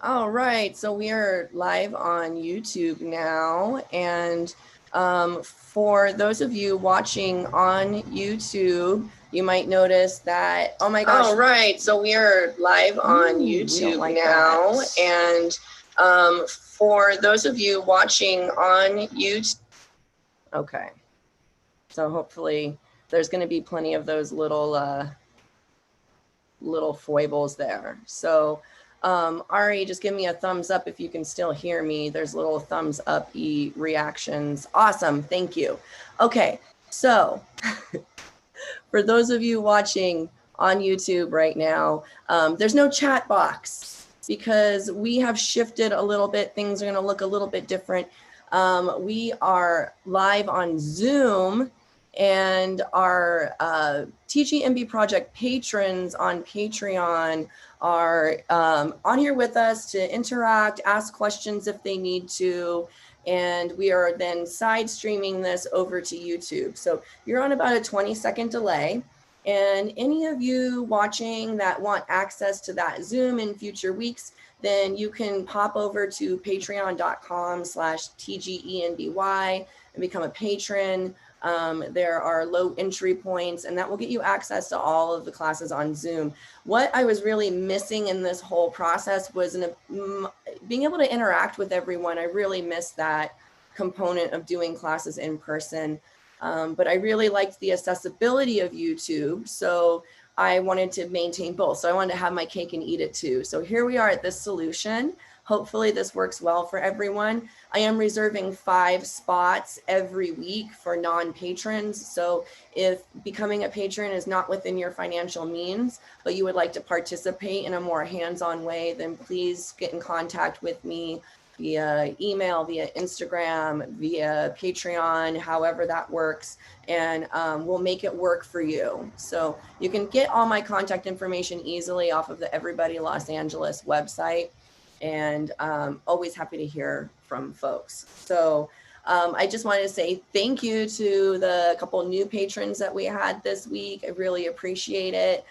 All right, so we are live on YouTube now, and for those of you watching on YouTube, you might notice that, oh my gosh. All right, so we are live on YouTube now, and for those of you watching on YouTube, okay, so hopefully there's going to be plenty of those little foibles there. So Ari, just give me a thumbs up if you can still hear me. There's little thumbs up reactions. Awesome, thank you. Okay, so for those of you watching on YouTube right now, there's no chat box because we have shifted a little bit. Things are gonna look a little bit different. We are live on Zoom, and our TG-ENBY project patrons on Patreon are on here with us to interact, ask questions if they need to, and we are then side streaming this over to YouTube. So you're on about a 20-second delay. And any of you watching that want access to that Zoom in future weeks, then you can pop over to patreon.com/TGENBY and become a patron. There are low entry points, and that will get you access to all of the classes on Zoom. What I was really missing in this whole process was being able to interact with everyone. I really missed that component of doing classes in person. But I really liked the accessibility of YouTube, so I wanted to maintain both. So I wanted to have my cake and eat it too. So here we are at this solution. Hopefully this works well for everyone. I am reserving 5 spots every week for non-patrons. So if becoming a patron is not within your financial means, but you would like to participate in a more hands-on way, then please get in contact with me via email, via Instagram, via Patreon, however that works, and we'll make it work for you. So you can get all my contact information easily off of the Everybody Los Angeles website, and always happy to hear from folks. So I just wanted to say thank you to the couple new patrons that we had this week. I really appreciate it.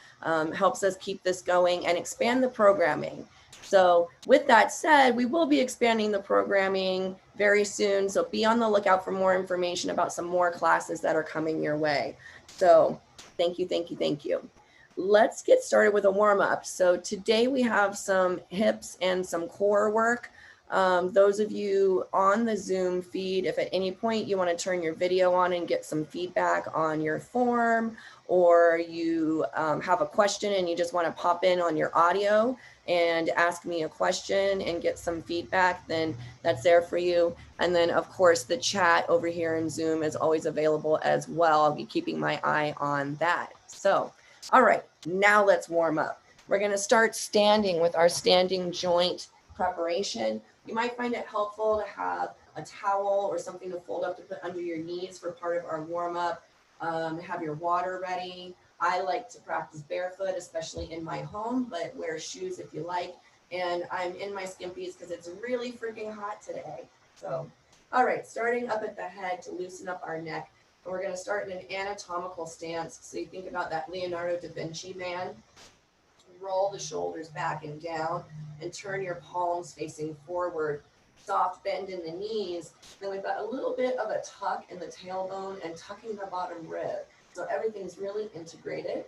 Helps us keep this going and expand the programming. So with that said, we will be expanding the programming very soon. So be on the lookout for more information about some more classes that are coming your way. So thank you, thank you, thank you. Let's get started with a warm-up. So today we have some hips and some core work. Those of you on the Zoom feed, if at any point you want to turn your video on and get some feedback on your form, or you have a question and you just want to pop in on your audio and ask me a question and get some feedback, then that's there for you. And then of course the chat over here in Zoom is always available as well. I'll be keeping my eye on that. So, all right, now let's warm up. We're gonna start standing with our standing joint preparation. You might find it helpful to have a towel or something to fold up to put under your knees for part of our warm up. Have your water ready. I like to practice barefoot, especially in my home, but wear shoes if you like. And I'm in my skimpies because it's really freaking hot today. So, all right, starting up at the head to loosen up our neck. And we're going to start in an anatomical stance. So you think about that Leonardo da Vinci man. Roll the shoulders back and down and turn your palms facing forward. Soft bend in the knees. Then we've got a little bit of a tuck in the tailbone and tucking the bottom rib. So everything's really integrated.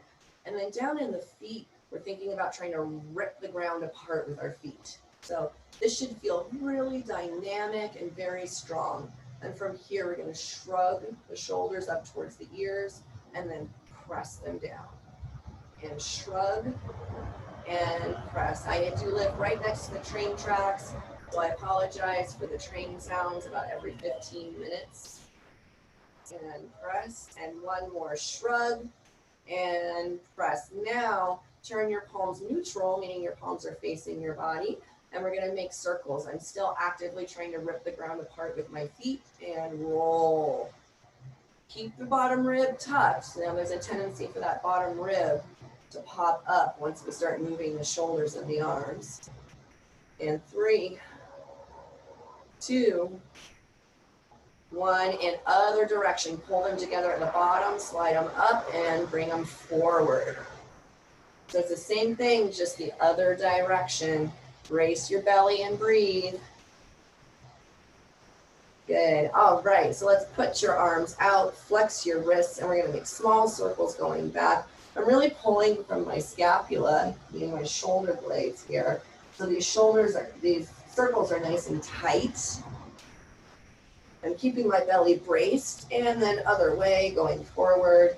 And then down in the feet, we're thinking about trying to rip the ground apart with our feet. So this should feel really dynamic and very strong. And from here, we're going to shrug the shoulders up towards the ears and then press them down. And shrug and press. I do live right next to the train tracks, so I apologize for the train sounds about every 15 minutes. And press, and one more shrug and press. Now turn your palms neutral, meaning your palms are facing your body, and we're going to make circles. I'm still actively trying to rip the ground apart with my feet and roll. Keep the bottom rib tucked. Now there's a tendency for that bottom rib to pop up once we start moving the shoulders and the arms. And 3, 2, 1, in other direction. Pull them together at the bottom, slide them up, and bring them forward. So it's the same thing, just the other direction. Brace your belly and breathe. Good. All right. So let's put your arms out, flex your wrists, and we're going to make small circles going back. I'm really pulling from my scapula, meaning my shoulder blades here. So these circles are nice and tight. I'm keeping my belly braced, and then other way going forward.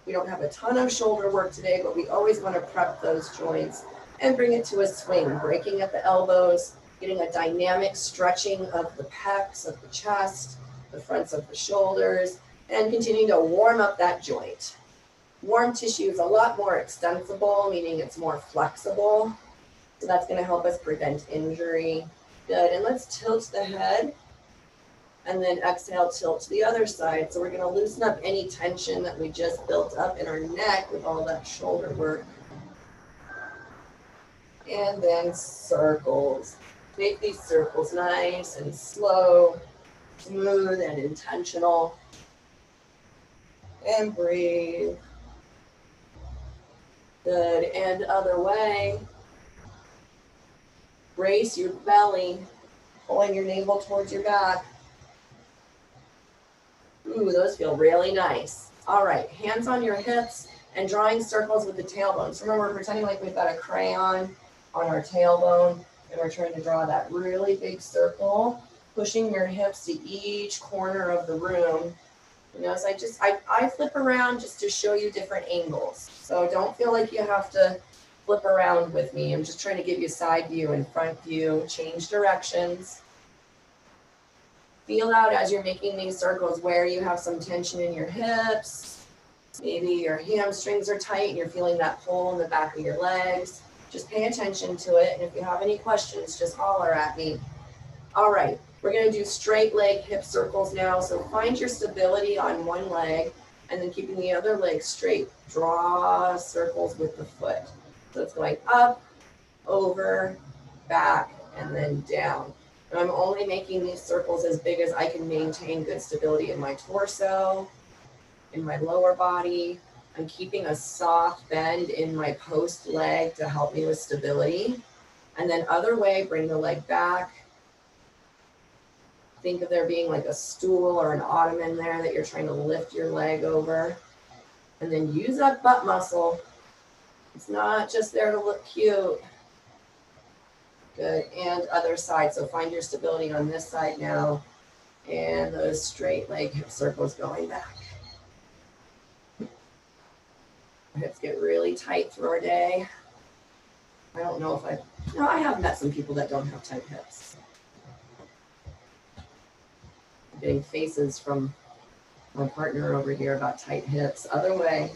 We don't have a ton of shoulder work today, but we always want to prep those joints and bring it to a swing, breaking at the elbows, getting a dynamic stretching of the pecs, of the chest, the fronts of the shoulders, and continuing to warm up that joint. Warm tissue is a lot more extensible, meaning it's more flexible. So that's going to help us prevent injury. Good. And let's tilt the head. And then exhale, tilt to the other side. So we're going to loosen up any tension that we just built up in our neck with all that shoulder work. And then circles. Make these circles nice and slow, smooth and intentional. And breathe. Good. And other way. Brace your belly, pulling your navel towards your back. Ooh, those feel really nice. All right, hands on your hips and drawing circles with the tailbone. So remember, we're pretending like we've got a crayon on our tailbone, and we're trying to draw that really big circle, pushing your hips to each corner of the room. You know, so I flip around just to show you different angles. So don't feel like you have to flip around with me. I'm just trying to give you side view and front view, change directions. Feel out as you're making these circles where you have some tension in your hips. Maybe your hamstrings are tight and you're feeling that pull in the back of your legs. Just pay attention to it. And if you have any questions, just holler at me. All right, we're going to do straight leg hip circles now. So find your stability on one leg and then keeping the other leg straight. Draw circles with the foot. So it's going up, over, back, and then down. And I'm only making these circles as big as I can maintain good stability in my torso, in my lower body. I'm keeping a soft bend in my post leg to help me with stability. And then other way, bring the leg back. Think of there being like a stool or an ottoman there that you're trying to lift your leg over. And then use that butt muscle. It's not just there to look cute. Good. And other side. So find your stability on this side now. And those straight leg hip circles going back. Our hips get really tight through our day. I don't know if I have met some people that don't have tight hips. I'm getting faces from my partner over here about tight hips. Other way.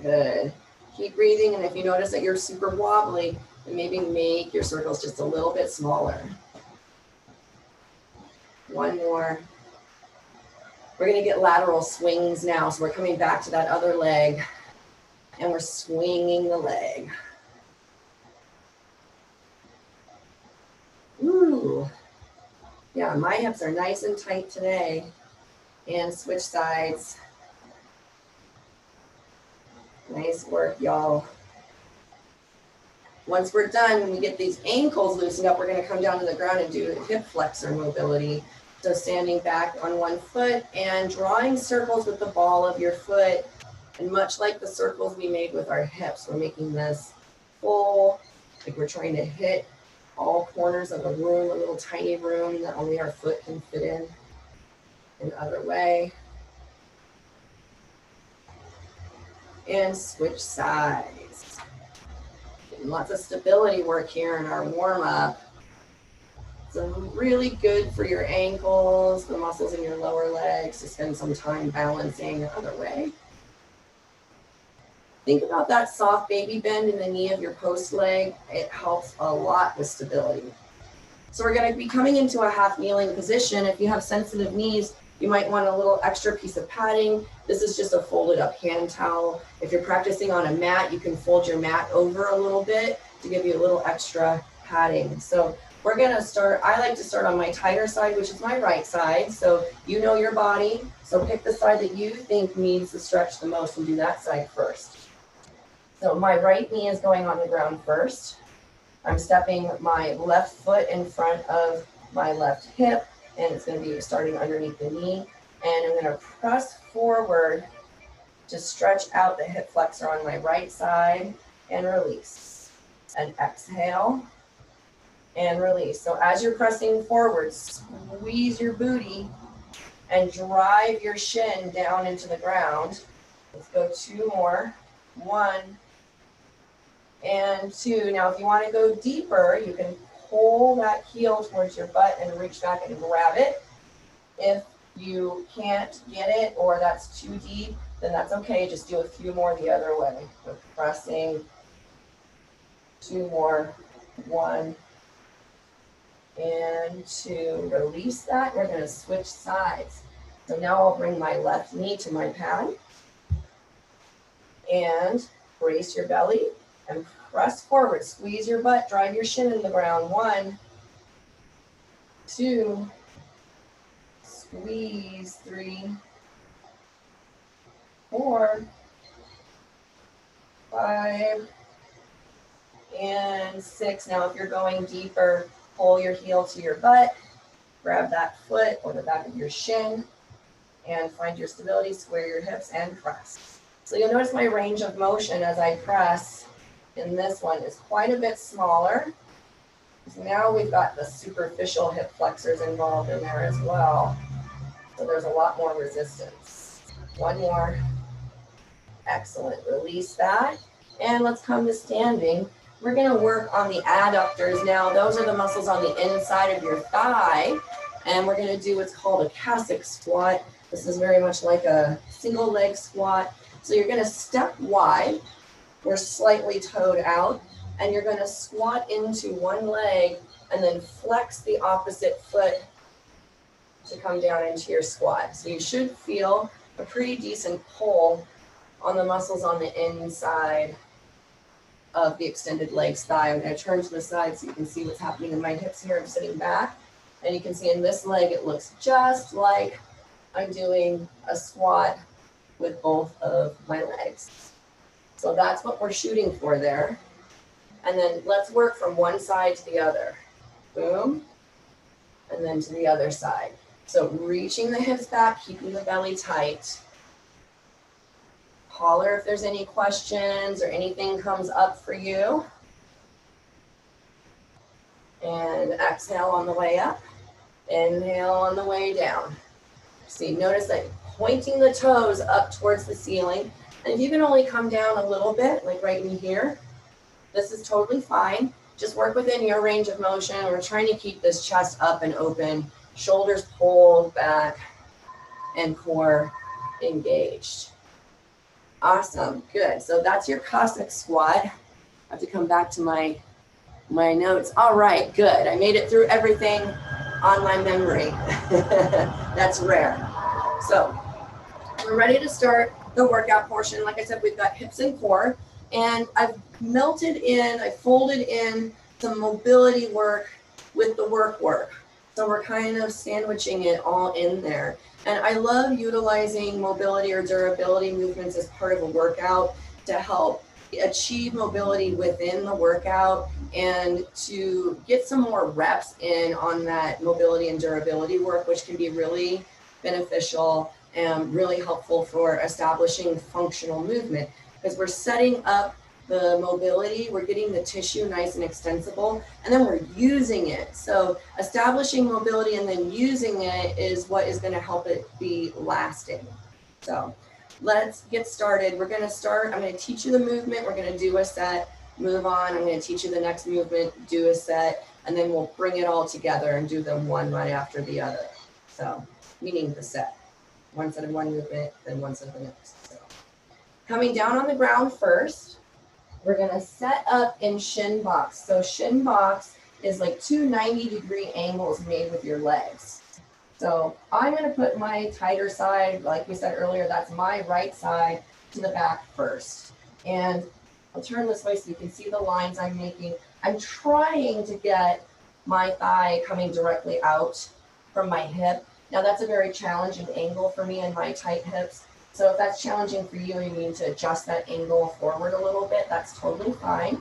Good. Keep breathing, and if you notice that you're super wobbly, then maybe make your circles just a little bit smaller. One more. We're going to get lateral swings now, so we're coming back to that other leg, and we're swinging the leg. Ooh. Yeah, my hips are nice and tight today. And switch sides. Nice work, y'all. Once we're done, when we get these ankles loosened up, we're going to come down to the ground and do hip flexor mobility. So standing back on one foot and drawing circles with the ball of your foot. And much like the circles we made with our hips, we're making this full, like we're trying to hit all corners of a room, a little tiny room that only our foot can fit in. And other way. And switch sides. Getting lots of stability work here in our warm-up. So really good for your ankles, the muscles in your lower legs, to spend some time balancing the other way. Think about that soft baby bend in the knee of your post leg. It helps a lot with stability. So we're going to be coming into a half kneeling position. If you have sensitive knees, you might want a little extra piece of padding. This is just a folded up hand towel. If you're practicing on a mat, you can fold your mat over a little bit to give you a little extra padding. So we're going to start, I like to start on my tighter side, which is my right side. So you know your body. So pick the side that you think needs to stretch the most and do that side first. So my right knee is going on the ground first. I'm stepping my left foot in front of my left hip, and it's going to be starting underneath the knee. And I'm going to press forward to stretch out the hip flexor on my right side and release. And exhale and release. So as you're pressing forward, squeeze your booty and drive your shin down into the ground. Let's go 2 more. 1 and 2. Now, if you want to go deeper, you can pull that heel towards your butt and reach back and grab it. If you can't get it or that's too deep, then that's okay. Just do a few more the other way. We're pressing. 2 more. 1 and 2. Release that. We're going to switch sides. So now I'll bring my left knee to my pad and brace your belly and press forward. Squeeze your butt, drive your shin in the ground. 1, 2, squeeze. 3, 4, 5, and 6. Now, if you're going deeper, pull your heel to your butt, grab that foot or the back of your shin, and find your stability, square your hips, and press. So you'll notice my range of motion as I press in this one is quite a bit smaller. So now we've got the superficial hip flexors involved in there as well. So there's a lot more resistance. 1 more. Excellent. Release that. And let's come to standing. We're going to work on the adductors now. Those are the muscles on the inside of your thigh. And we're going to do what's called a Cossack squat. This is very much like a single leg squat. So you're going to step wide or slightly toed out, and you're going to squat into one leg and then flex the opposite foot to come down into your squat. So you should feel a pretty decent pull on the muscles on the inside of the extended legs thigh. I'm going to turn to the side so you can see what's happening in my hips here. I'm sitting back, and you can see in this leg it looks just like I'm doing a squat with both of my legs. So that's what we're shooting for there. And then let's work from one side to the other. Boom. And then to the other side. So reaching the hips back, keeping the belly tight. Holler if there's any questions or anything comes up for you. And exhale on the way up. Inhale on the way down. See, notice that pointing the toes up towards the ceiling. And if you can only come down a little bit, like right in here, this is totally fine. Just work within your range of motion. We're trying to keep this chest up and open, shoulders pulled back, and core engaged. Awesome, good. So that's your Cossack squat. I have to come back to my notes. All right, good. I made it through everything on my memory. That's rare. So we're ready to start the workout portion. Like I said, we've got hips and core, and I've melted in, I folded in some mobility work with the work. So we're kind of sandwiching it all in there. And I love utilizing mobility or durability movements as part of a workout to help achieve mobility within the workout and to get some more reps in on that mobility and durability work, which can be really beneficial and really helpful for establishing functional movement, because we're setting up the mobility, we're getting the tissue nice and extensible, and then we're using it. So establishing mobility and then using it is what is going to help it be lasting. So let's get started. We're going to start, I'm going to teach you the movement, we're going to do a set, move on, I'm going to teach you the next movement, do a set, and then we'll bring it all together and do them one right after the other. So, meaning the set. One set of one movement, then one set of the next. So, coming down on the ground first, we're going to set up in shin box. So shin box is like 2 90-degree angles made with your legs. So I'm going to put my tighter side, like we said earlier, that's my right side, to the back first. And I'll turn this way so you can see the lines I'm making. I'm trying to get my thigh coming directly out from my hip. Now that's a very challenging angle for me and my tight hips. So if that's challenging for you, you need to adjust that angle forward a little bit. that's totally fine.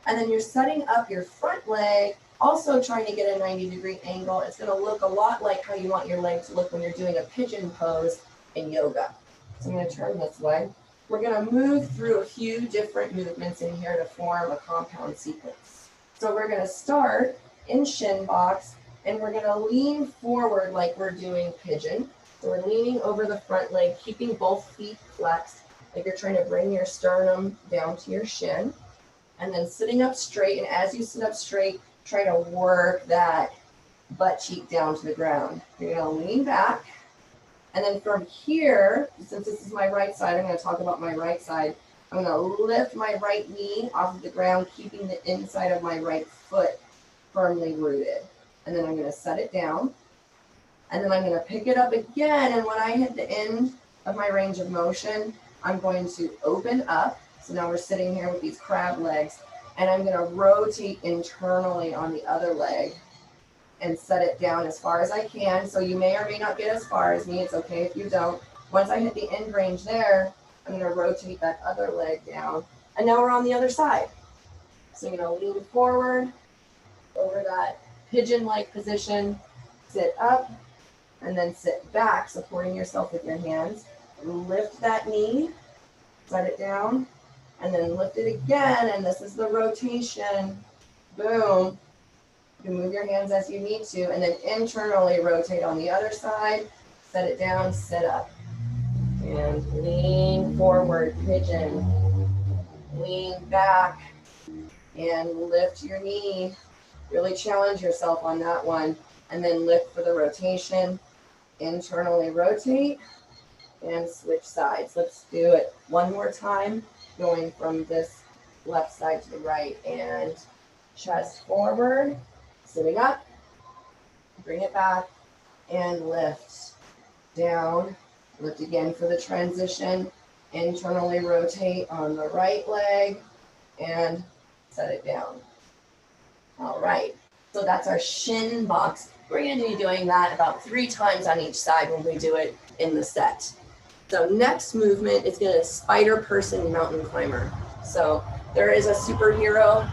And then you're setting up your front leg, also trying to get a 90-degree angle. It's going to look a lot like how you want your leg to look when you're doing a pigeon pose in yoga. So I'm going to turn this way. We're going to move through a few different movements in here to form a compound sequence. So we're going to start in shin box, and we're going to lean forward like we're doing pigeon. So we're leaning over the front leg, keeping both feet flexed, like you're trying to bring your sternum down to your shin. And then sitting up straight, and as you sit up straight, try to work that butt cheek down to the ground. You're going to lean back. And then from here, since this is my right side, I'm going to talk about my right side. I'm going to lift my right knee off of the ground, keeping the inside of my right foot firmly rooted. And then I'm going to set it down. And then I'm going to pick it up again. And when I hit the end of my range of motion, I'm going to open up. So now we're sitting here with these crab legs. And I'm going to rotate internally on the other leg and set it down as far as I can. So you may or may not get as far as me. It's okay if you don't. Once I hit the end range there, I'm going to rotate that other leg down. And now we're on the other side. So you're going to lean forward over that pigeon-like position, sit up, and then sit back, supporting yourself with your hands. Lift that knee, set it down, and then lift it again. And this is the rotation. Boom. You can move your hands as you need to, and then internally rotate on the other side, set it down, sit up. And lean forward, pigeon. Lean back, and lift your knee. Really challenge yourself on that one. And then lift for the rotation. Internally rotate, and switch sides. Let's do it one more time, going from this left side to the right. And chest forward. Sitting up, bring it back, and lift. Down, lift again for the transition. Internally rotate on the right leg, and set it down. All right, so that's our shin box. We're going to be doing that about 3 times on each side when we do it in the set. So next movement is going to spider person mountain climber. So there is a superhero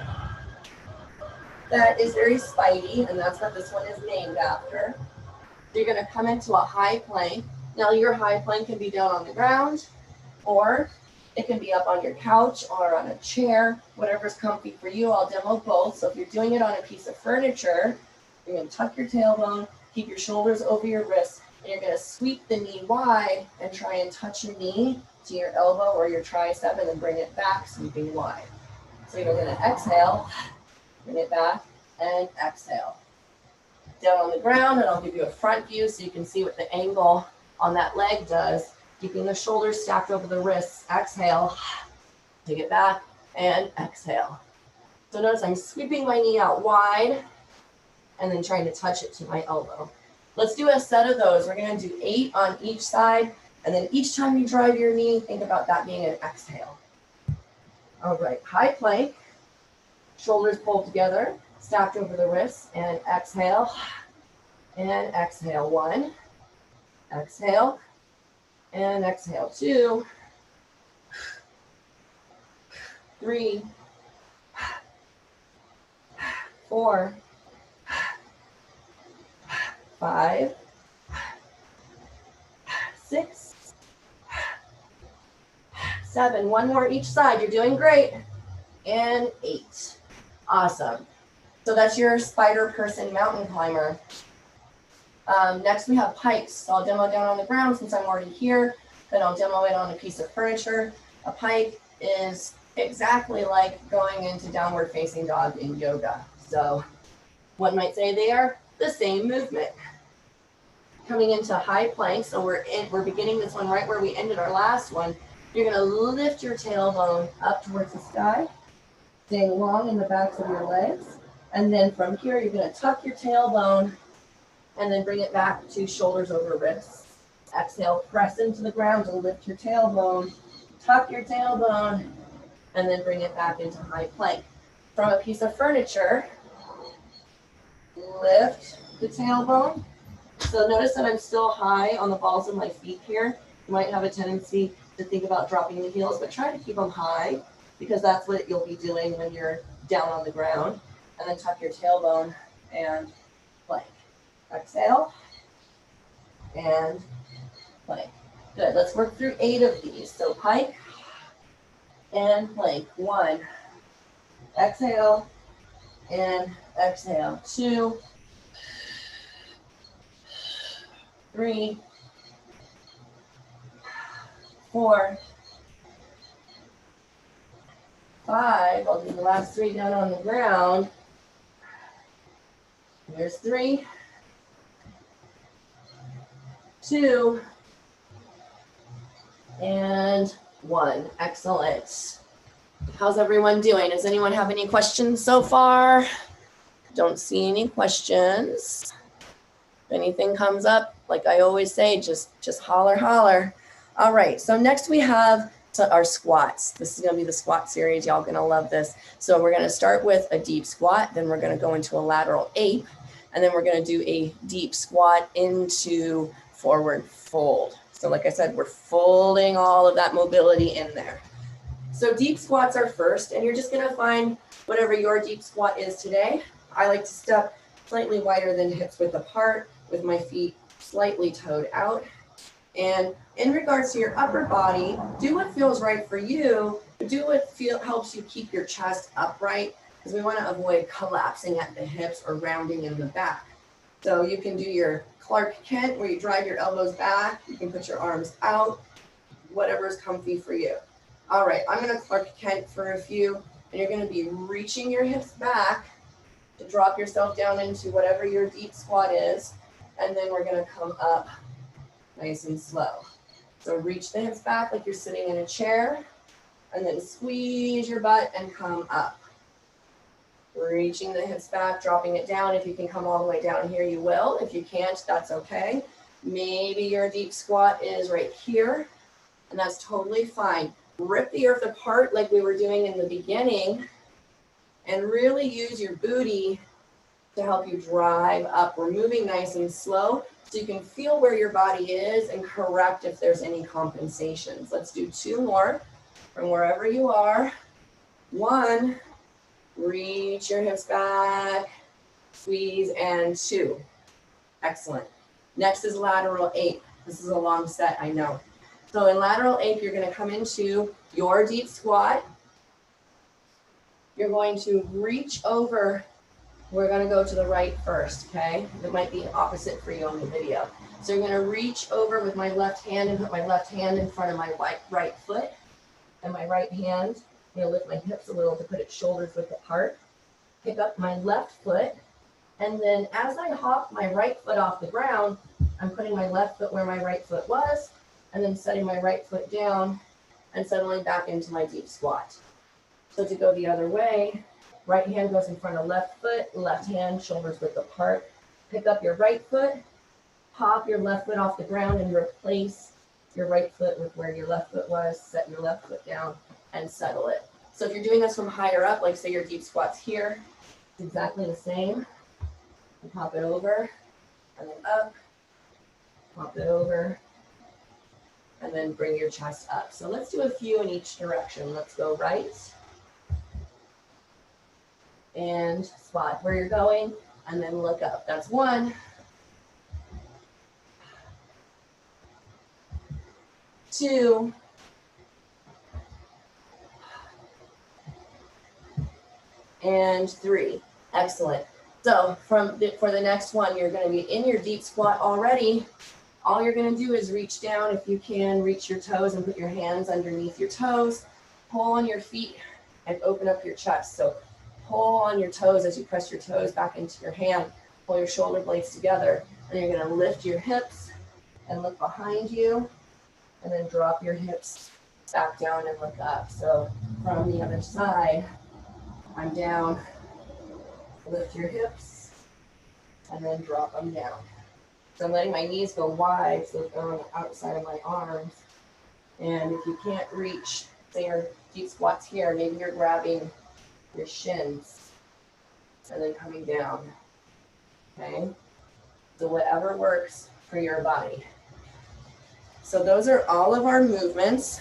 that is very spidey, and that's what this one is named after. So you're going to come into a high plank. Now your high plank can be down on the ground, or it can be up on your couch or on a chair, whatever's comfy for you. I'll demo both. So if you're doing it on a piece of furniture, you're going to tuck your tailbone, keep your shoulders over your wrists, and you're going to sweep the knee wide and try and touch your knee to your elbow or your tricep, and then bring it back, sweeping wide. So you're going to exhale, bring it back, and exhale. Down on the ground, and I'll give you a front view so you can see what the angle on that leg does. Keeping the shoulders stacked over the wrists. Exhale, take it back, and exhale. So notice I'm sweeping my knee out wide and then trying to touch it to my elbow. Let's do a set of those. We're going to do 8 on each side, and then each time you drive your knee, think about that being an exhale. All right, high plank. Shoulders pulled together, stacked over the wrists, and exhale, and exhale. 1, exhale, and exhale. 2, 3, 4, 5, 6, 7. One more each side. You're doing great. And 8. Awesome. So that's your spider person mountain climber. Next we have pikes. So I'll demo down on the ground since I'm already here. Then I'll demo it on a piece of furniture. A pike is exactly like going into downward facing dog in yoga. So one might say they are the same movement. Coming into high plank. So we're beginning this one right where we ended our last one. You're going to lift your tailbone up towards the sky, staying long in the backs of your legs. And then from here, you're going to tuck your tailbone and then bring it back to shoulders over wrists. Exhale, press into the ground to lift your tailbone, tuck your tailbone, and then bring it back into high plank. From a piece of furniture, lift the tailbone. So notice that I'm still high on the balls of my feet here. You might have a tendency to think about dropping the heels, but try to keep them high. because that's what you'll be doing when you're down on the ground. And then tuck your tailbone and plank. Exhale and plank. Good. Let's work through 8 of these. So pike and plank. 1. Exhale and exhale. 2. 3. 4. 5. I'll do the last 3 down on the ground. Here's 3. 2. And 1. Excellent. How's everyone doing? Does anyone have any questions so far? Don't see any questions. If anything comes up, like I always say, just holler, holler. All right, so next we have our squats. This is gonna be the squat series. Y'all gonna love this. So we're gonna start with a deep squat, then we're gonna go into a lateral ape, and then we're gonna do a deep squat into forward fold. So like I said, we're folding all of that mobility in there. So deep squats are first, and you're just gonna find whatever your deep squat is today. I like to step slightly wider than hips width apart with my feet slightly toed out. And in regards to your upper body, do what feels right for you, do what helps you keep your chest upright, because we wanna avoid collapsing at the hips or rounding in the back. So you can do your Clark Kent where you drive your elbows back, you can put your arms out, whatever is comfy for you. All right, I'm gonna Clark Kent for a few, and you're gonna be reaching your hips back to drop yourself down into whatever your deep squat is, and then we're gonna come up nice and slow. So reach the hips back like you're sitting in a chair, and then squeeze your butt and come up. Reaching the hips back, dropping it down. If you can come all the way down here, you will. If you can't, that's okay. Maybe your deep squat is right here, and that's totally fine. Rip the earth apart like we were doing in the beginning, and really use your booty to help you drive up. We're moving nice and slow, so you can feel where your body is and correct if there's any compensations. Let's do 2 more from wherever you are. 1, reach your hips back, squeeze, and 2. Excellent. Next is lateral ape. This is a long set, I know. So in lateral ape, you're gonna come into your deep squat. You're going to reach over. We're gonna go to the right first, okay? It might be opposite for you on the video. So you're gonna reach over with my left hand and put my left hand in front of my right foot. And my right hand, I'm gonna lift my hips a little to put it shoulders width apart. Pick up my left foot. And then as I hop my right foot off the ground, I'm putting my left foot where my right foot was, and then setting my right foot down and settling back into my deep squat. So to go the other way, right hand goes in front of left foot, left hand shoulders width apart. Pick up your right foot, pop your left foot off the ground and replace your right foot with where your left foot was, set your left foot down and settle it. So if you're doing this from higher up, like say your deep squat's here, it's exactly the same. And pop it over and then up, pop it over, and then bring your chest up. So let's do a few in each direction. Let's go right and spot where you're going and then look up. That's 1. 2. And 3. Excellent. So for the next one, you're going to be in your deep squat already. All you're going to do is reach down. If you can, reach your toes and put your hands underneath your toes. Pull on your feet and open up your chest. So pull on your toes as you press your toes back into your hand. Pull your shoulder blades together. And you're going to lift your hips and look behind you. And then drop your hips back down and look up. So from the other side, I'm down. Lift your hips and then drop them down. So I'm letting my knees go wide, so they're on the outside of my arms. And if you can't reach, say your deep squat's here, maybe you're grabbing your shins and then coming down, okay? So whatever works for your body. So those are all of our movements.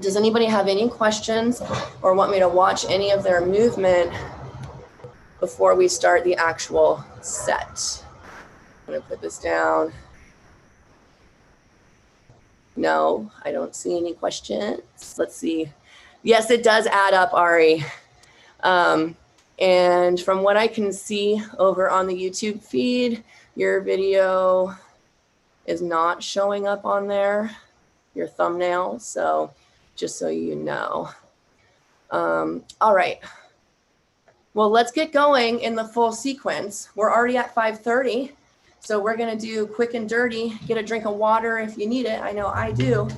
Does anybody have any questions or want me to watch any of their movement before we start the actual set? I'm gonna put this down. No, I don't see any questions. Let's see. Yes, it does add up, Ari. And from what I can see over on the YouTube feed, your video is not showing up on there, your thumbnail. So just so you know. All right. Well, let's get going in the full sequence. We're already at 5:30. So we're going to do quick and dirty. Get a drink of water if you need it. I know I do.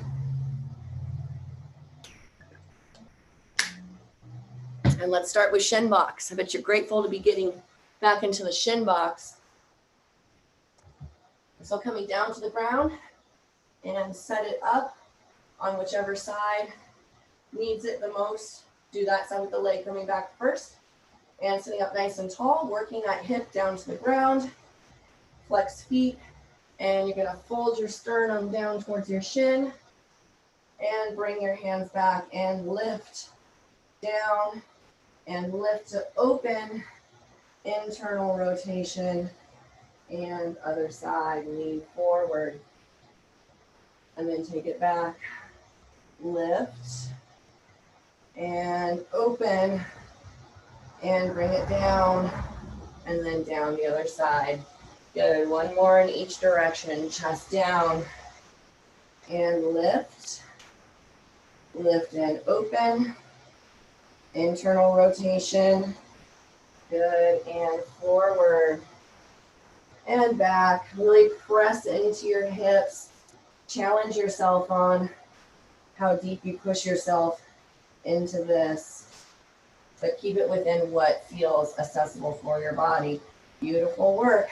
And let's start with shin box. I bet you're grateful to be getting back into the shin box. So coming down to the ground and set it up on whichever side needs it the most. Do that side with the leg coming back first. And sitting up nice and tall, working that hip down to the ground. Flex feet. And you're gonna fold your sternum down towards your shin. And bring your hands back and lift down. And lift to open. Internal rotation. And other side, lean forward. And then take it back. Lift. And open. And bring it down. And then down the other side. Good. One more in each direction. Chest down. And lift. Lift and open. Internal rotation. Good. And forward. And back. Really press into your hips. Challenge yourself on how deep you push yourself into this. But keep it within what feels accessible for your body. Beautiful work.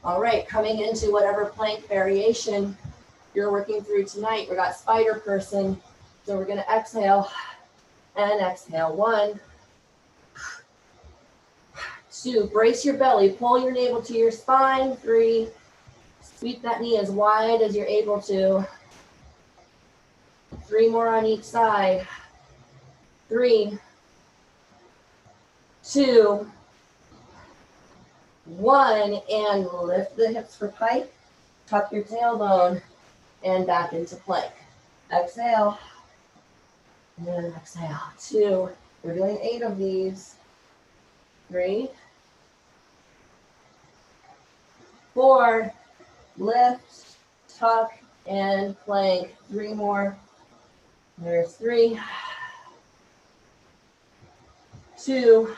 All right, coming into whatever plank variation you're working through tonight. We got spider person. So we're going to exhale and exhale. 1, 2, brace your belly. Pull your navel to your spine. 3, sweep that knee as wide as you're able to. 3 more on each side. 3, 2, 1, and lift the hips for pike. Tuck your tailbone and back into plank. Exhale. And exhale. 2. We're doing 8 of these. 3, 4. Lift, tuck, and plank. 3 more. There's 3. 2.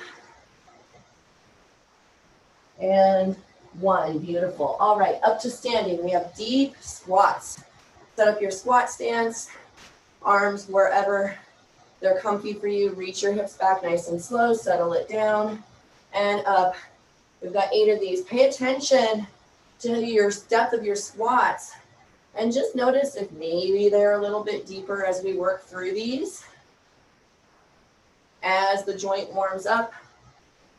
And 1. Beautiful. All right, up to standing. We have deep squats. Set up your squat stance. Arms wherever they're comfy for you. Reach your hips back nice and slow. Settle it down and up. We've got 8 of these. Pay attention to your depth of your squats. And just notice if maybe they're a little bit deeper as we work through these. As the joint warms up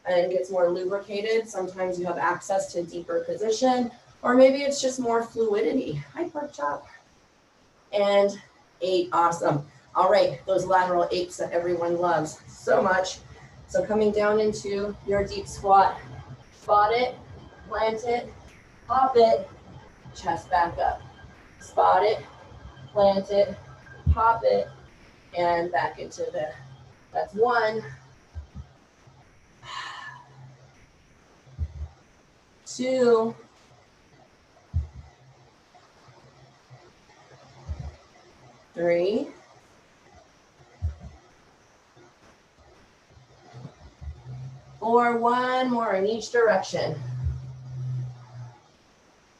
and gets more lubricated, sometimes you have access to deeper position, or maybe it's just more fluidity. Hi, pork chop. And 8, awesome. All right, those lateral 8s that everyone loves so much. So coming down into your deep squat, spot it, plant it, pop it, chest back up. Spot it, plant it, pop it, and back into that's 1, 2, 3, 4, 1 more in each direction.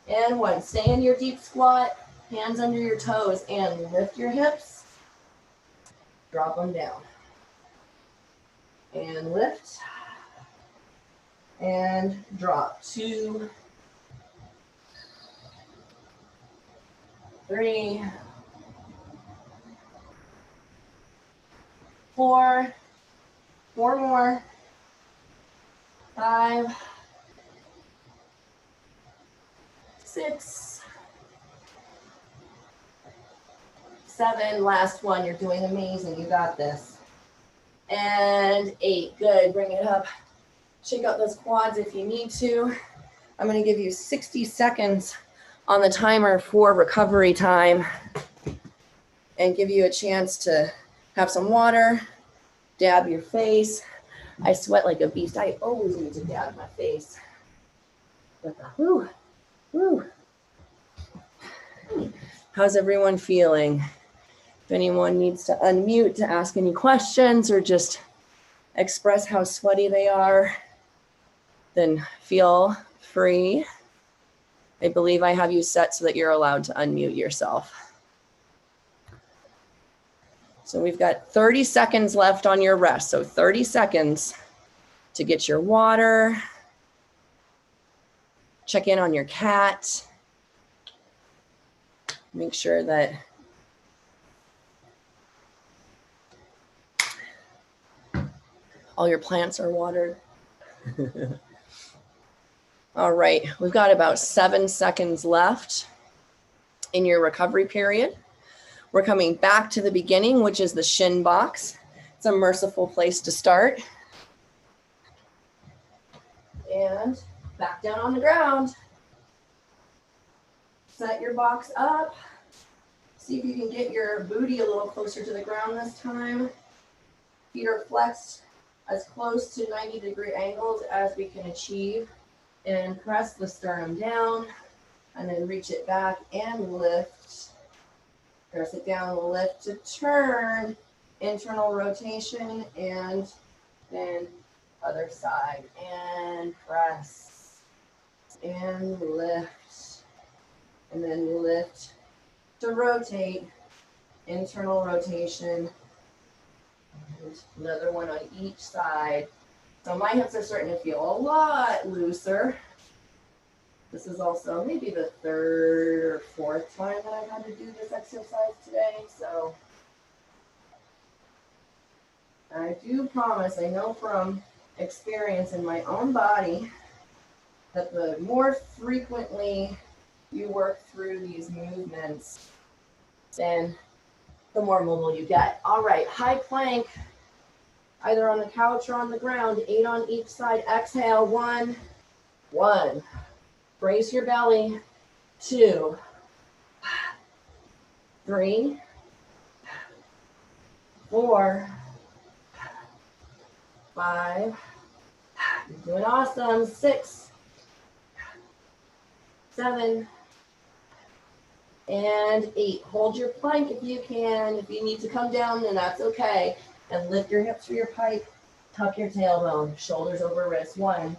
And 1, stay in your deep squat, hands under your toes, and lift your hips, drop them down. And lift, and drop. 2, 3, 4, 4 more, 5, 6, 7, last one. You're doing amazing. You got this. And 8, good. Bring it up. Shake out those quads if you need to. I'm going to give you 60 seconds on the timer for recovery time and give you a chance to have some water, dab your face. I sweat like a beast. I always need to dab my face. Whew, whew. How's everyone feeling? If anyone needs to unmute to ask any questions or just express how sweaty they are, then feel free. I believe I have you set so that you're allowed to unmute yourself. So we've got 30 seconds left on your rest. So 30 seconds to get your water, check in on your cat, make sure that all your plants are watered. All right, we've got about 7 seconds left in your recovery period. We're coming back to the beginning, which is the shin box. It's a merciful place to start. And back down on the ground. Set your box up. See if you can get your booty a little closer to the ground this time. Feet are flexed as close to 90-degree angles as we can achieve. And press the sternum down and then reach it back and lift. Press it down, lift to turn, internal rotation, and then other side. And press and lift. And then lift to rotate, internal rotation. And another one on each side. So my hips are starting to feel a lot looser. This is also maybe the 3rd or 4th time that I've had to do this exercise today. So I do promise, I know from experience in my own body, that the more frequently you work through these movements, then the more mobile you get. All right, high plank, either on the couch or on the ground, 8 on each side. Exhale, 1. Brace your belly, 2, 3, 4, 5, you're doing awesome, 6, 7, and 8. Hold your plank if you can. If you need to come down, then that's okay. And lift your hips for your pike. Tuck your tailbone, shoulders over wrists. 1,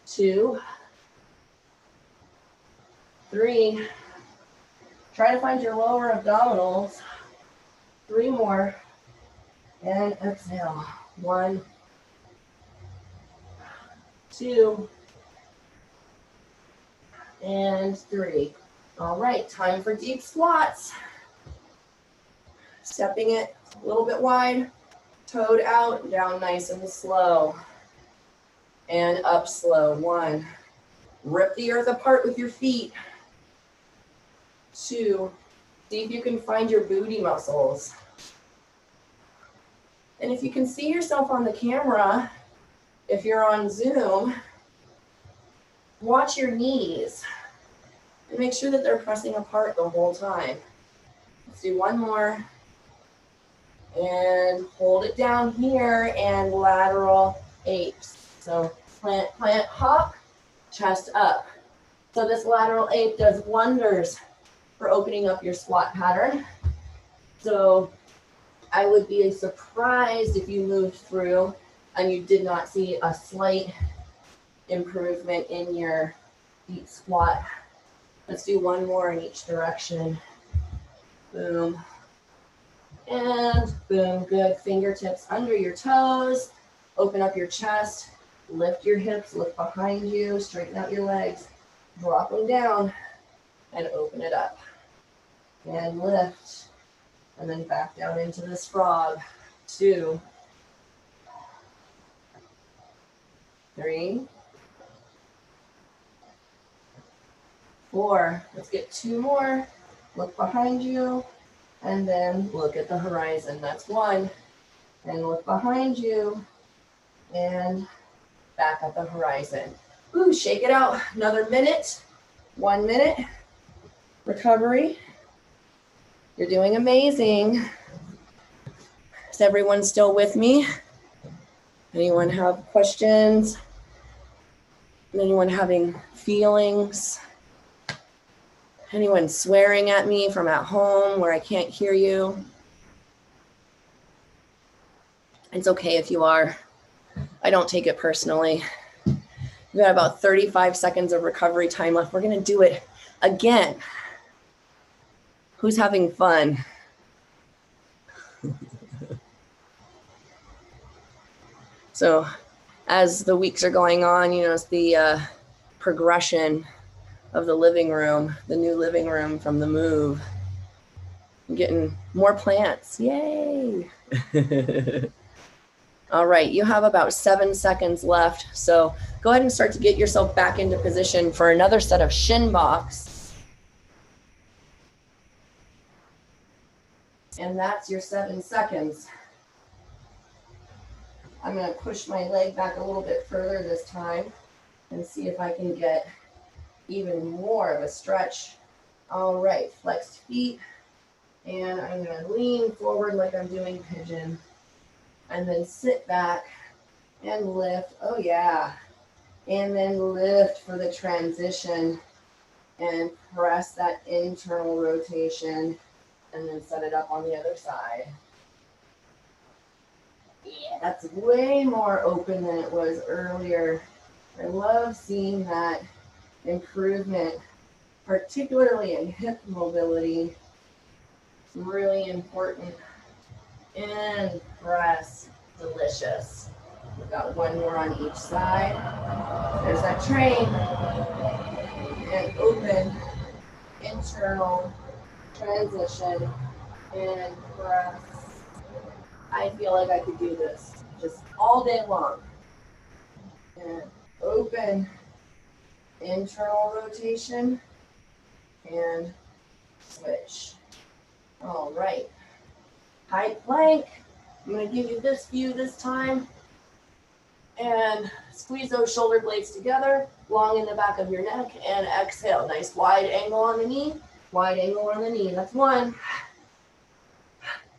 2, 3. Try to find your lower abdominals. 3 more. And exhale. 1, 2, and 3. All right, time for deep squats. Stepping it a little bit wide, toed out, down nice and slow. And up slow. 1. Rip the earth apart with your feet. 2. See if you can find your booty muscles. And if you can see yourself on the camera, if you're on Zoom, watch your knees and make sure that they're pressing apart the whole time. Let's do 1 more. And hold it down here and lateral apes. So plant, plant, hop, chest up. So this lateral ape does wonders for opening up your squat pattern. So I would be surprised if you moved through and you did not see a slight improvement in your deep squat. Let's do 1 more in each direction. Boom. And boom, good. Fingertips under your toes. Open up your chest. Lift your hips, look behind you, straighten out your legs. Drop them down and open it up. And lift. And then back down into this frog. 2, 3, 4. Let's get 2 more. look behind you, and then look at the horizon. That's 1. And look behind you and back at the horizon. Ooh, shake it out. Another minute. 1 minute. Recovery. You're doing amazing. Is everyone still with me? Anyone have questions? Anyone having feelings? Anyone swearing at me from at home where I can't hear you? It's okay if you are. I don't take it personally. We've got about 35 seconds of recovery time left. We're going to do it again. Who's having fun? So as the weeks are going on, you know, it's the progression of the living room, the new living room from the move. I'm getting more plants. Yay. All right, you have about 7 seconds left. So go ahead and start to get yourself back into position for another set of shin box. And that's your 7 seconds. I'm going to push my leg back a little bit further this time and see if I can get even more of a stretch. All right, flexed feet. And I'm going to lean forward like I'm doing pigeon. And then sit back and lift. Oh, yeah. And then lift for the transition and press that internal rotation and then set it up on the other side. Yeah, that's way more open than it was earlier. I love seeing that improvement, particularly in hip mobility. Really important. And press. Delicious. We've got 1 more on each side. There's that train. And open, internal, transition, and press. I feel like I could do this just all day long. And open, internal rotation, and switch. All right. High plank. I'm going to give you this view this time. And squeeze those shoulder blades together, long in the back of your neck, and exhale. Nice wide angle on the knee. Wide angle on the knee. That's 1.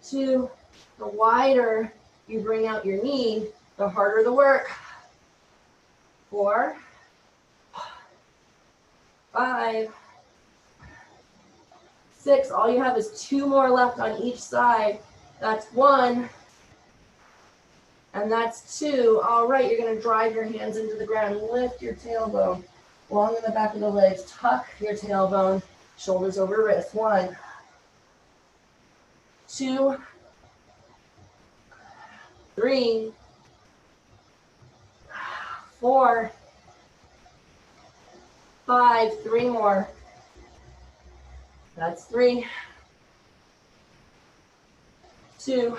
2. The wider you bring out your knee, the harder the work. 4. 5. 6. All you have is 2 more left on each side. That's 1. And that's 2. All right, you're going to drive your hands into the ground. Lift your tailbone long in the back of the legs. Tuck your tailbone, shoulders over wrist. 1, 2, 3, 4, 5. 3 more. That's 3, 2,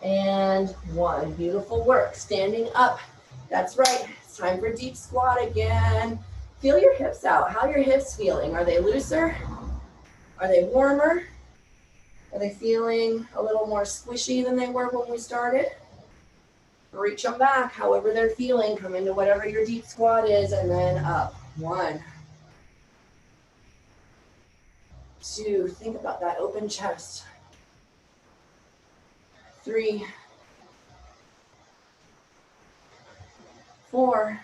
and 1. Beautiful work. Standing up. That's right. It's time for deep squat again. Feel your hips out. How are your hips feeling? Are they looser? Are they warmer? Are they feeling a little more squishy than they were when we started? Reach them back, however they're feeling. Come into whatever your deep squat is, and then up. 1, 2. Think about that open chest. 3, 4,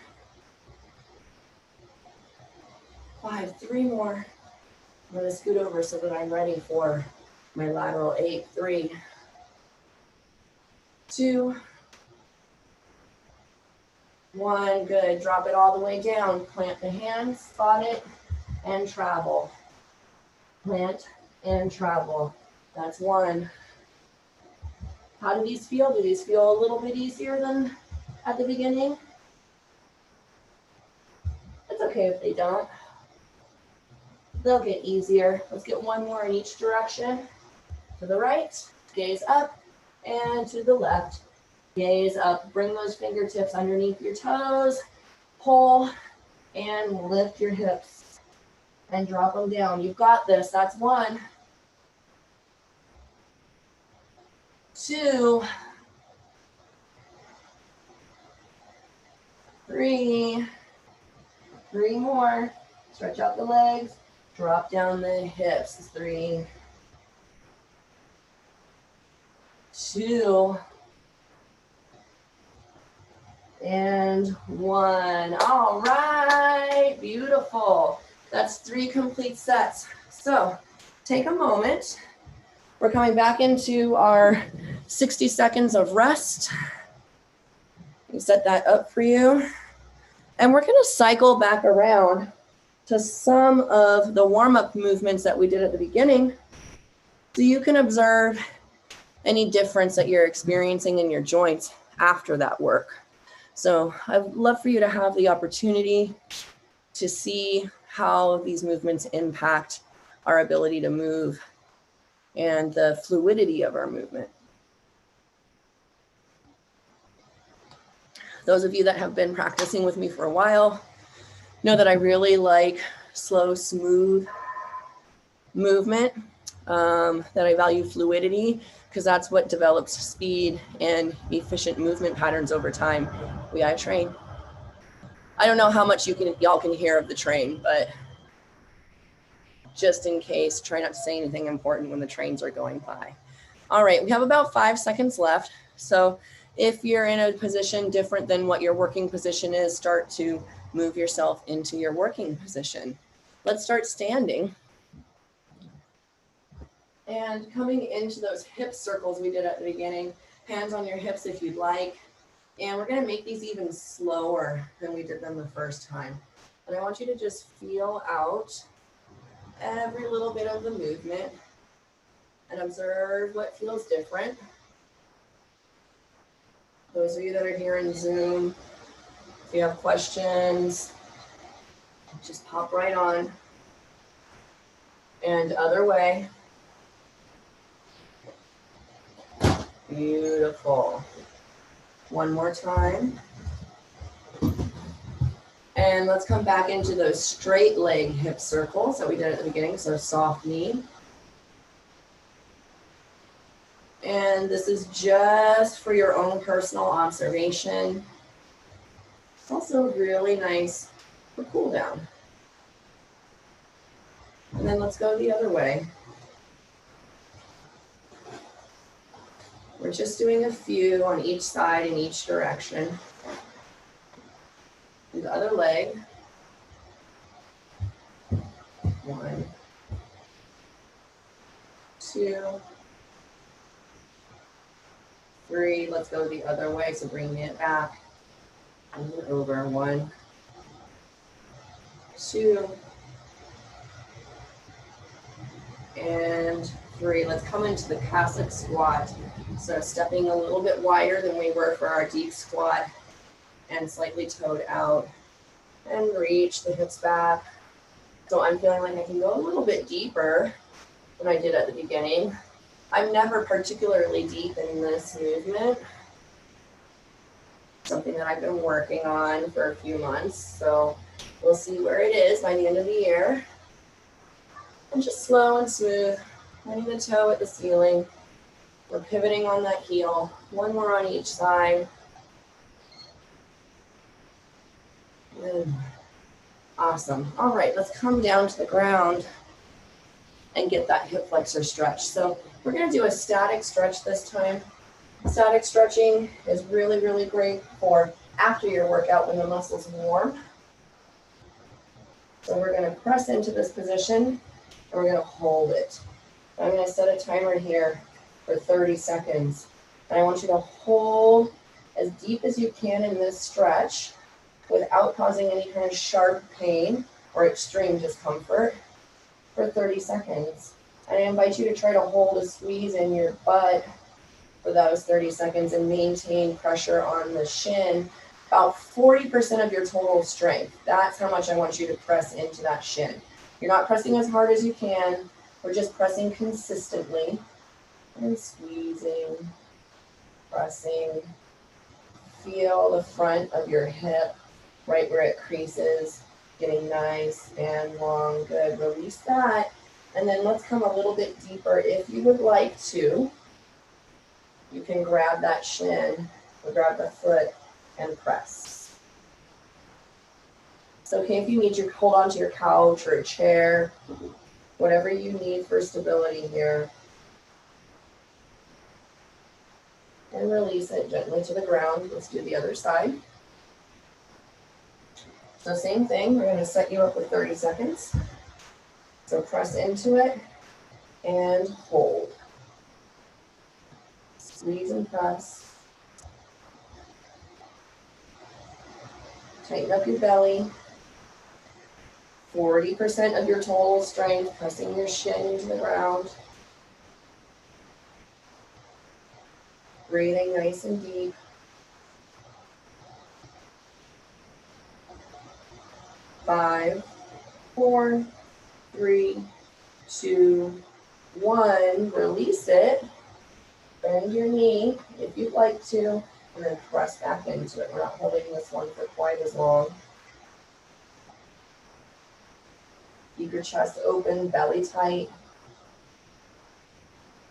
5. 3 more. I'm going to scoot over so that I'm ready for my lateral 8. 3, 2, 1. Good. Drop it all the way down. Plant the hands, spot it, and travel. Plant and travel. That's 1. How do these feel? Do these feel a little bit easier than at the beginning? It's okay if they don't. They'll get easier. Let's get 1 more in each direction. To the right, gaze up, and to the left, gaze up. Bring those fingertips underneath your toes, pull, and lift your hips. and drop them down. You've got this. That's 1, 2, 3. 3 more. Stretch out the legs. Drop down the hips. 3, 2, and 1. All right, beautiful. That's 3 complete sets. So take a moment. We're coming back into our 60 seconds of rest. You set that up for you. And we're going to cycle back around to some of the warm-up movements that we did at the beginning, so you can observe any difference that you're experiencing in your joints after that work. So I'd love for you to have the opportunity to see how these movements impact our ability to move and the fluidity of our movement. Those of you that have been practicing with me for a while know that I really like slow, smooth movement, that I value fluidity, because that's what develops speed and efficient movement patterns over time. I train. I don't know how much y'all can hear of the train, but just in case, try not to say anything important when the trains are going by. All right, we have about 5 seconds left. So if you're in a position different than what your working position is, start to move yourself into your working position. Let's start standing. And coming into those hip circles we did at the beginning, hands on your hips if you'd like. And we're gonna make these even slower than we did them the first time. And I want you to just feel out every little bit of the movement and observe what feels different. Those of you that are here in Zoom, if you have questions, just pop right on. And other way. Beautiful. One more time. And let's come back into those straight leg hip circles that we did at the beginning. So soft knee. And this is just for your own personal observation. It's also really nice for cool down. And then let's go the other way. We're just doing a few on each side in each direction. And the other leg. 1, 2, 3. Let's go the other way. So bring it back and over. 1, 2, and 3. Let's come into the Cossack squat. So stepping a little bit wider than we were for our deep squat and slightly toed out and reach the hips back. So I'm feeling like I can go a little bit deeper than I did at the beginning. I'm never particularly deep in this movement. Something that I've been working on for a few months. So we'll see where it is by the end of the year. And just slow and smooth, pointing the toe at the ceiling. We're pivoting on that heel. 1 more on each side. Good. Awesome. All right, let's come down to the ground and get that hip flexor stretch. So we're going to do a static stretch this time. Static stretching is really, really great for after your workout when the muscle's warm. So we're going to press into this position and we're going to hold it. I'm going to set a timer here for 30 seconds. And I want you to hold as deep as you can in this stretch without causing any kind of sharp pain or extreme discomfort for 30 seconds. And I invite you to try to hold a squeeze in your butt for those 30 seconds and maintain pressure on the shin, about 40% of your total strength. That's how much I want you to press into that shin. You're not pressing as hard as you can. We're just pressing consistently and squeezing, pressing. Feel the front of your hip right where it creases. Getting nice and long. Good. Release that. And then let's come a little bit deeper. If you would like to, you can grab that shin or grab the foot and press. It's okay if you need to hold on to your couch or a chair, whatever you need for stability here. And release it gently to the ground. Let's do the other side. So same thing, we're going to set you up with 30 seconds. So press into it and hold. Squeeze and press. Tighten up your belly. 40% of your total strength, pressing your shin into the ground. Breathing nice and deep. 5, 4, 3, 2, 1. Release it. Bend your knee if you'd like to, and then press back into it. We're not holding this one for quite as long. Keep your chest open, belly tight.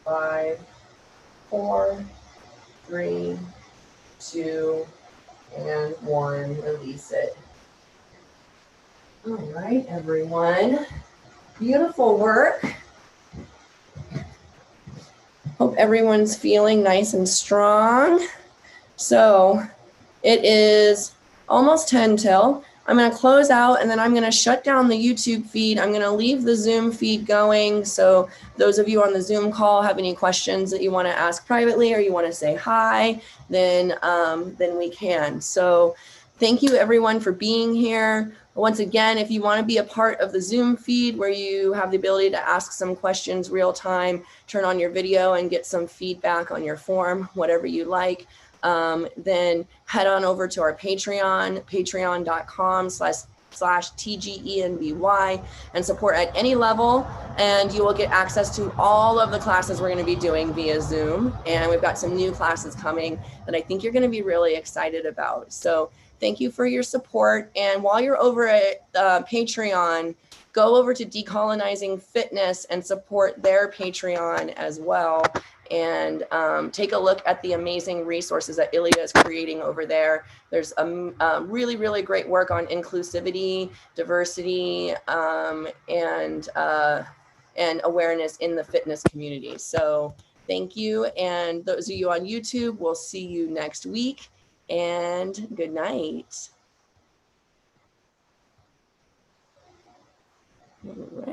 5, 4, 3, 2, and 1. Release it. All right, everyone. Beautiful work. Hope everyone's feeling nice and strong. So it is almost 10 till. I'm going to close out and then I'm going to shut down the YouTube feed. I'm going to leave the Zoom feed going. So those of you on the Zoom call have any questions that you want to ask privately or you want to say hi, then we can. So thank you everyone for being here. Once again, if you want to be a part of the Zoom feed where you have the ability to ask some questions real time, turn on your video and get some feedback on your form, whatever you like. Then head on over to our Patreon, patreon.com/TG-ENBY, and support at any level, and you will get access to all of the classes we're going to be doing via Zoom. And we've got some new classes coming that I think you're going to be really excited about. So thank you for your support. And while you're over at Patreon, go over to Decolonizing Fitness and support their Patreon as well. And take a look at the amazing resources that Ilya is creating over there. There's really, really great work on inclusivity, diversity, and awareness in the fitness community. So thank you. And those of you on YouTube, we'll see you next week. And good night. All right.